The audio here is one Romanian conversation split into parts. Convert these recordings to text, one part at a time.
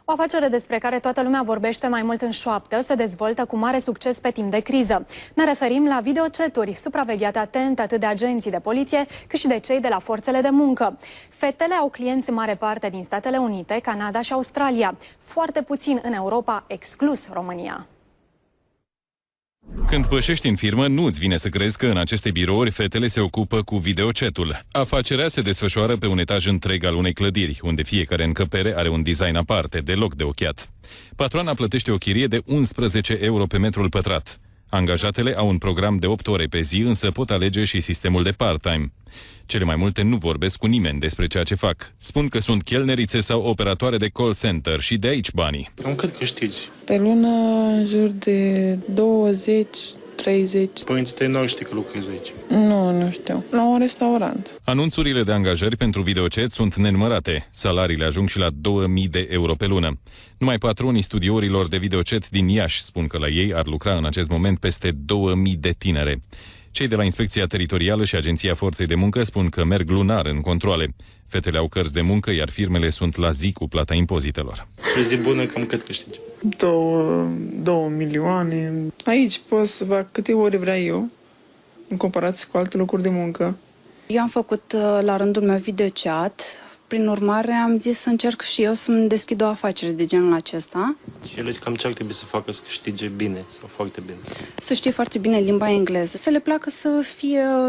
O afacere despre care toată lumea vorbește mai mult în șoaptă se dezvoltă cu mare succes pe timp de criză. Ne referim la videochaturi, supravegheate atent atât de agenții de poliție, cât și de cei de la forțele de muncă. Fetele au clienți în mare parte din Statele Unite, Canada și Australia. Foarte puțin în Europa, exclus România. Când pășești în firmă, nu îți vine să crezi că în aceste birouri fetele se ocupă cu videochatul. Afacerea se desfășoară pe un etaj întreg al unei clădiri, unde fiecare încăpere are un design aparte, deloc de ochiat. Patroana plătește o chirie de 11 euro pe metrul pătrat. Angajatele au un program de 8 ore pe zi, însă pot alege și sistemul de part-time. Cele mai multe nu vorbesc cu nimeni despre ceea ce fac. Spun că sunt chelnerițe sau operatoare de call center și de aici banii. Cam cât câștigi? Pe lună, în jur de 20-30. Părinții tăi nu știu că lucrezi aici. Nu știu. La un restaurant. Anunțurile de angajări pentru videochat sunt nenumărate. Salariile ajung și la 2000 de euro pe lună. Numai patronii studiourilor de videochat din Iași spun că la ei ar lucra în acest moment peste 2000 de tinere. Cei de la Inspecția Teritorială și Agenția Forței de Muncă spun că merg lunar în controale. Fetele au cărți de muncă, iar firmele sunt la zi cu plata impozitelor. Pe zi bună, cam cât câștigi? 2 milioane. Aici pot să fac câte ore vreau eu, în comparație cu alte locuri de muncă. Eu am făcut la rândul meu videochat. Prin urmare, am zis să încerc și eu să-mi deschid o afacere de genul acesta. Și ele cam ce ar trebui să facă să câștige bine sau foarte bine? Să știe foarte bine limba engleză, să le placă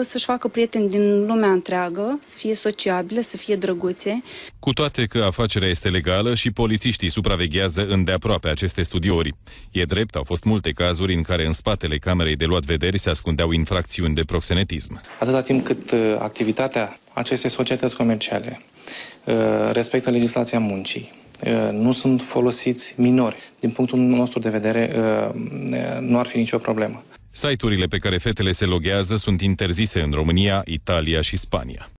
să-și facă prieteni din lumea întreagă, să fie sociabile, să fie drăguțe. Cu toate că afacerea este legală și polițiștii supraveghează îndeaproape aceste studiouri. E drept, au fost multe cazuri în care în spatele camerei de luat vederi se ascundeau infracțiuni de proxenetism. Atâta timp cât activitatea acestei societăți comerciale respectă legislația muncii, nu sunt folosiți minori. Din punctul nostru de vedere, nu ar fi nicio problemă. Site-urile pe care fetele se loghează sunt interzise în România, Italia și Spania.